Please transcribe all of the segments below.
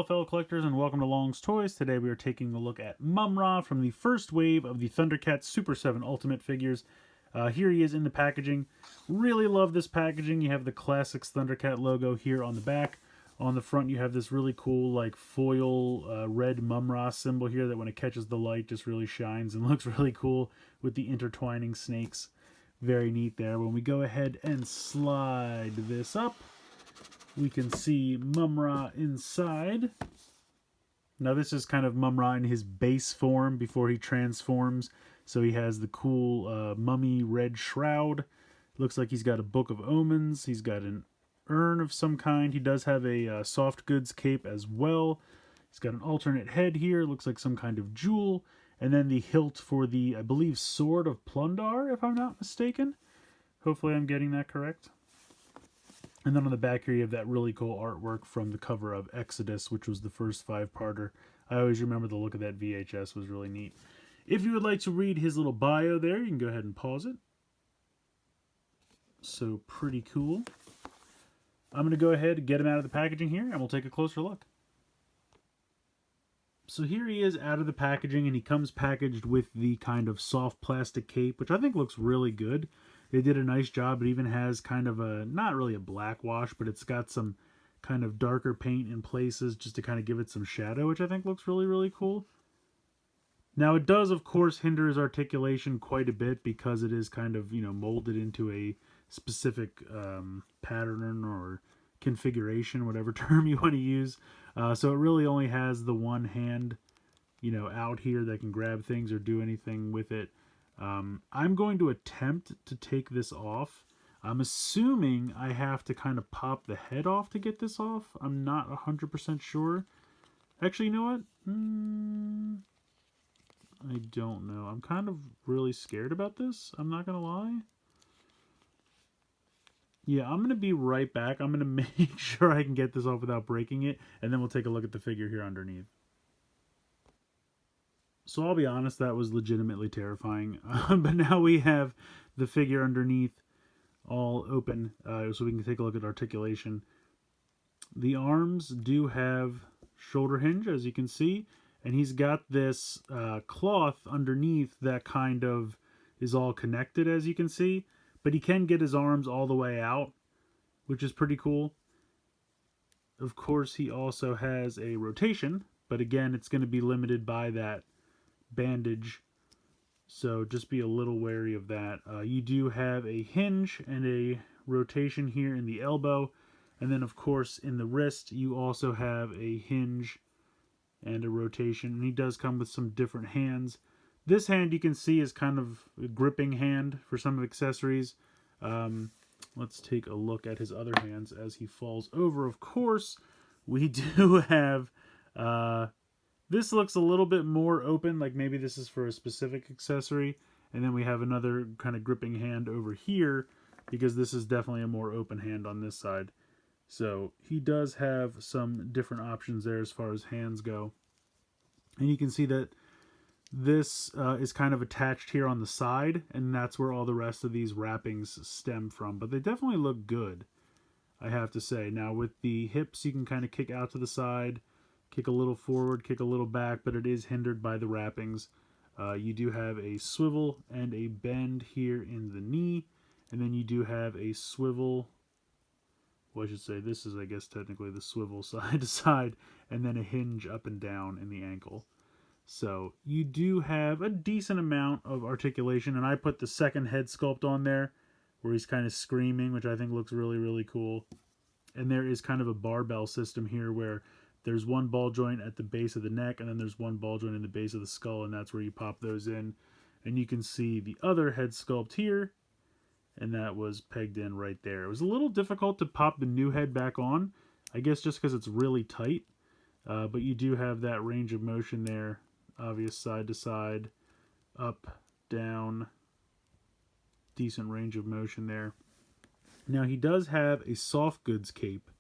Hello fellow collectors and welcome to Long's Toys. Today we are taking a look at Mumm-Ra from the first wave of the Thundercats Super 7 Ultimate figures. Here he is in the packaging. Really love this packaging. You have the Classics Thundercat logo here on the back. On the front you have this really cool like foil red Mumm-Ra symbol here that when it catches the light just really shines and looks really cool with the intertwining snakes. Very neat there. When we go ahead and slide this up, we can see Mumm-Ra inside. Now this is kind of Mumm-Ra in his base form before he transforms. So he has the cool mummy red shroud. Looks like he's got a Book of Omens. He's got an urn of some kind. He does have a soft goods cape as well. He's got an alternate head here. Looks like some kind of jewel. And then the hilt for the, I believe, Sword of Plundar, if I'm not mistaken. Hopefully I'm getting that correct. And then on the back here you have that really cool artwork from the cover of Exodus, which was the first 5-parter. I always remember the look of that VHS was really neat. If you would like to read his little bio there, you can go ahead and pause it. So pretty cool. I'm going to go ahead and get him out of the packaging here and we'll take a closer look. So here he is out of the packaging and he comes packaged with the kind of soft plastic cape, which I think looks really good. They did a nice job. It even has kind of a, not really a black wash, but it's got some kind of darker paint in places just to kind of give it some shadow, which I think looks really, really cool. Now it does, of course, hinder his articulation quite a bit because it is kind of, molded into a specific pattern or configuration, whatever term you want to use. So it really only has the one hand, out here that can grab things or do anything with it. I'm going to attempt to take this off. I'm assuming I have to kind of pop the head off to get this off. I'm not 100% sure. Actually, you know what? I don't know. I'm kind of really scared about this. I'm not going to lie. Yeah, I'm going to be right back. I'm going to make sure I can get this off without breaking it. And then we'll take a look at the figure here underneath. So I'll be honest, that was legitimately terrifying. But now we have the figure underneath all open, so we can take a look at articulation. The arms do have shoulder hinge, as you can see, and he's got this cloth underneath that kind of is all connected, as you can see. But he can get his arms all the way out, which is pretty cool. Of course, he also has a rotation, but again, it's going to be limited by that bandage, so just be a little wary of that. You do have a hinge and a rotation here in the elbow, and then of course in the wrist you also have a hinge and a rotation, and he does come with some different hands. This hand you can see is kind of a gripping hand for some accessories. Let's take a look at his other hands as he falls over. Of course we do have this looks a little bit more open, like maybe this is for a specific accessory. And then we have another kind of gripping hand over here, because this is definitely a more open hand on this side. So he does have some different options there as far as hands go. And you can see that this is kind of attached here on the side, and that's where all the rest of these wrappings stem from. But they definitely look good, I have to say. Now with the hips, you can kind of kick out to the side, kick a little forward, kick a little back, but it is hindered by the wrappings. You do have a swivel and a bend here in the knee, and then you do have a swivel, well, I should say this is, I guess, technically the swivel side to side, and then a hinge up and down in the ankle. So you do have a decent amount of articulation, and I put the second head sculpt on there where he's kind of screaming, which I think looks really, really cool. And there is kind of a barbell system here where there's one ball joint at the base of the neck, and then there's one ball joint in the base of the skull, and that's where you pop those in. And you can see the other head sculpt here, and that was pegged in right there. It was a little difficult to pop the new head back on, I guess just because it's really tight. But you do have that range of motion there, obvious side to side, up, down, decent range of motion there. Now he does have a soft goods cape,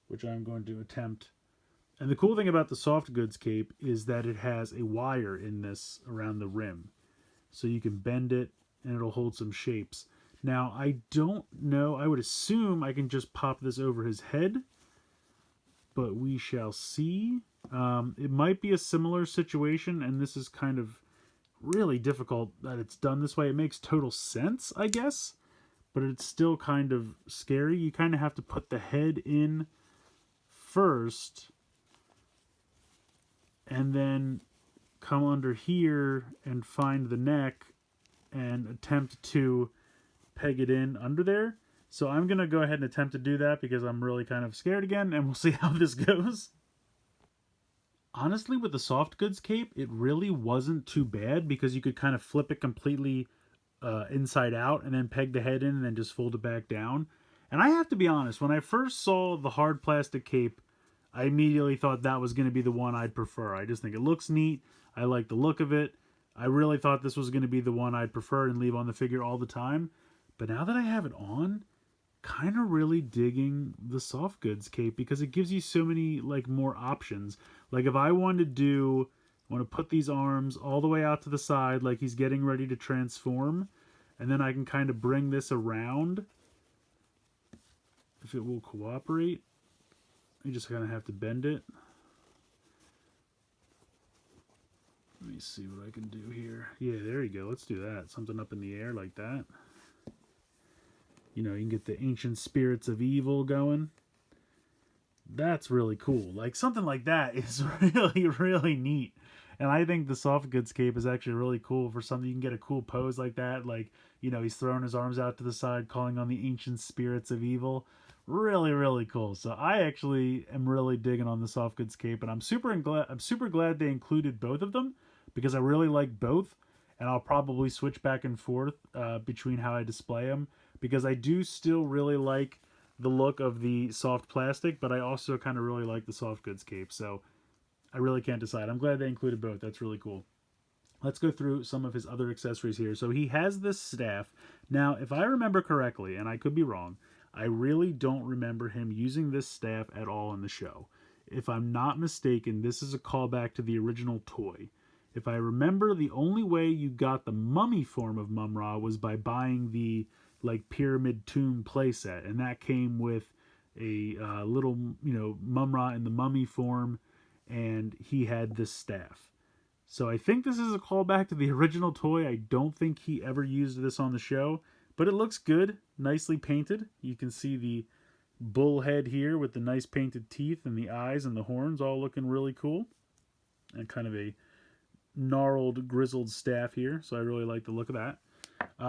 which I'm going to attempt. And the cool thing about the soft goods cape is that it has a wire in this around the rim. So you can bend it and it'll hold some shapes. Now, I don't know. I would assume I can just pop this over his head. but we shall see. It might be a similar situation, and this is kind of really difficult that it's done this way. It makes total sense, I guess, but it's still kind of scary. You kind of have to put the head in first and then come under here and find the neck and attempt to peg it in under there. So I'm going to go ahead and attempt to do that because I'm really kind of scared again, and we'll see how this goes. Honestly, with the soft goods cape, it really wasn't too bad because you could kind of flip it completely inside out and then peg the head in and then just fold it back down. And I have to be honest, when I first saw the hard plastic cape, I immediately thought that was going to be the one I'd prefer. I just think it looks neat. I like the look of it. I really thought this was going to be the one I'd prefer and leave on the figure all the time. But now that I have it on, kind of really digging the soft goods cape because it gives you so many like more options. Like if I wanted to want to put these arms all the way out to the side like he's getting ready to transform, and then I can kind of bring this around if it will cooperate. You just kind of have to bend it. Let me see what I can do here. Yeah, there you go. Let's do that. Something up in the air like that. You know, you can get the ancient spirits of evil going. That's really cool. Like, something like that is really, really neat. And I think the soft goods cape is actually really cool for something. You can get a cool pose like that. Like, you know, he's throwing his arms out to the side, calling on the ancient spirits of evil. Really, really cool. So I actually am really digging on the soft goods cape, and I'm super glad they included both of them because I really like both, and I'll probably switch back and forth between how I display them because I do still really like the look of the soft plastic, but I also kind of really like the soft goods cape. So I really can't decide. I'm glad they included both. That's really cool. Let's go through some of his other accessories here. So he has this staff. Now, if I remember correctly, and I could be wrong, I really don't remember him using this staff at all in the show. If I'm not mistaken, this is a callback to the original toy. If I remember, the only way you got the mummy form of Mumm-Ra was by buying the like pyramid tomb playset, and that came with a little, you know, Mumm-Ra in the mummy form, and he had this staff. So I think this is a callback to the original toy. I don't think he ever used this on the show, but it looks good, nicely painted. You can see the bull head here with the nice painted teeth and the eyes and the horns all looking really cool, and kind of a gnarled, grizzled staff here, so I really like the look of that.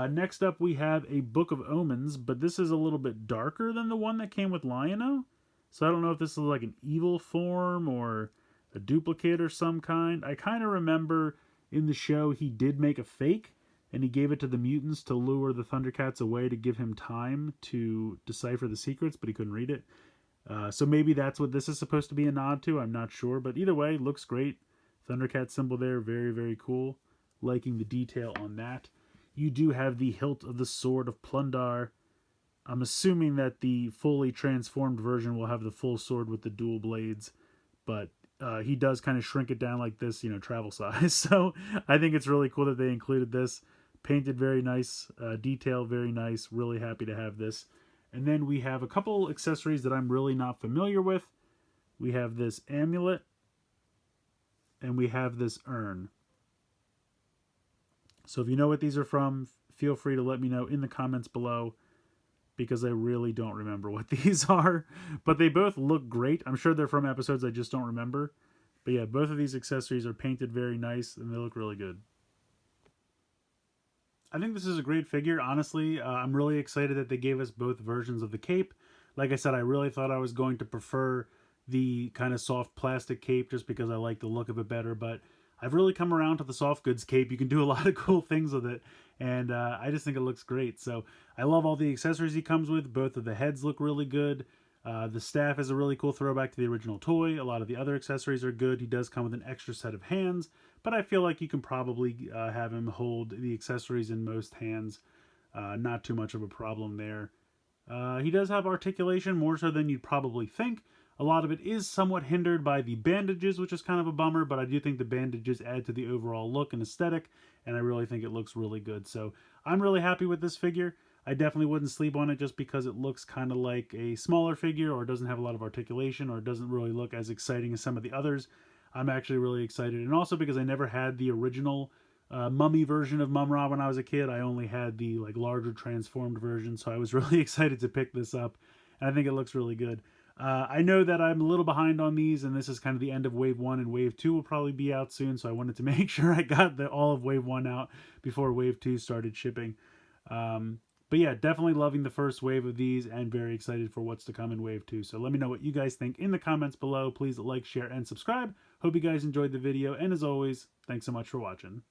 Next up, we have a Book of Omens, but this is a little bit darker than the one that came with Lion-O. So I don't know if this is like an evil form or a duplicate or some kind. I kind of remember in the show he did make a fake, and he gave it to the mutants to lure the Thundercats away to give him time to decipher the secrets, but he couldn't read it. So maybe that's what this is supposed to be a nod to. I'm not sure, but either way, looks great. Thundercat symbol there, very, very cool. Liking the detail on that. You do have the hilt of the Sword of Plundar. I'm assuming that the fully transformed version will have the full sword with the dual blades, but he does kind of shrink it down like this, you know, travel size. So I think it's really cool that they included this. Painted very nice, detail very nice. Really happy to have this. And then we have a couple accessories that I'm really not familiar with. We have this amulet, and we have this urn. So if you know what these are from, feel free to let me know in the comments below, because I really don't remember what these are. But they both look great. I'm sure they're from episodes I just don't remember. But yeah, both of these accessories are painted very nice, and they look really good. I think this is a great figure, honestly. I'm really excited that they gave us both versions of the cape. Like I said, I really thought I was going to prefer the kind of soft plastic cape just because I like the look of it better, but I've really come around to the soft goods cape. You can do a lot of cool things with it, and I just think it looks great. So I love all the accessories he comes with. Both of the heads look really good. The staff is a really cool throwback to the original toy. A lot of the other accessories are good. He does come with an extra set of hands, but I feel like you can probably have him hold the accessories in most hands. Not too much of a problem there. He does have articulation, more so than you'd probably think. A lot of it is somewhat hindered by the bandages, which is kind of a bummer, but I do think the bandages add to the overall look and aesthetic, and I really think it looks really good. So I'm really happy with this figure. I definitely wouldn't sleep on it just because it looks kind of like a smaller figure, or doesn't have a lot of articulation, or doesn't really look as exciting as some of the others. I'm actually really excited, and also because I never had the original mummy version of Mumm-Ra when I was a kid. I only had the like larger transformed version, so I was really excited to pick this up, and I think it looks really good. I know that I'm a little behind on these, and this is kind of the end of Wave 1, and Wave 2 will probably be out soon, so I wanted to make sure I got all of Wave 1 out before Wave 2 started shipping. Um, but yeah, definitely loving the first wave of these and very excited for what's to come in Wave 2. So let me know what you guys think in the comments below. Please like, share, and subscribe. Hope you guys enjoyed the video, and as always, thanks so much for watching.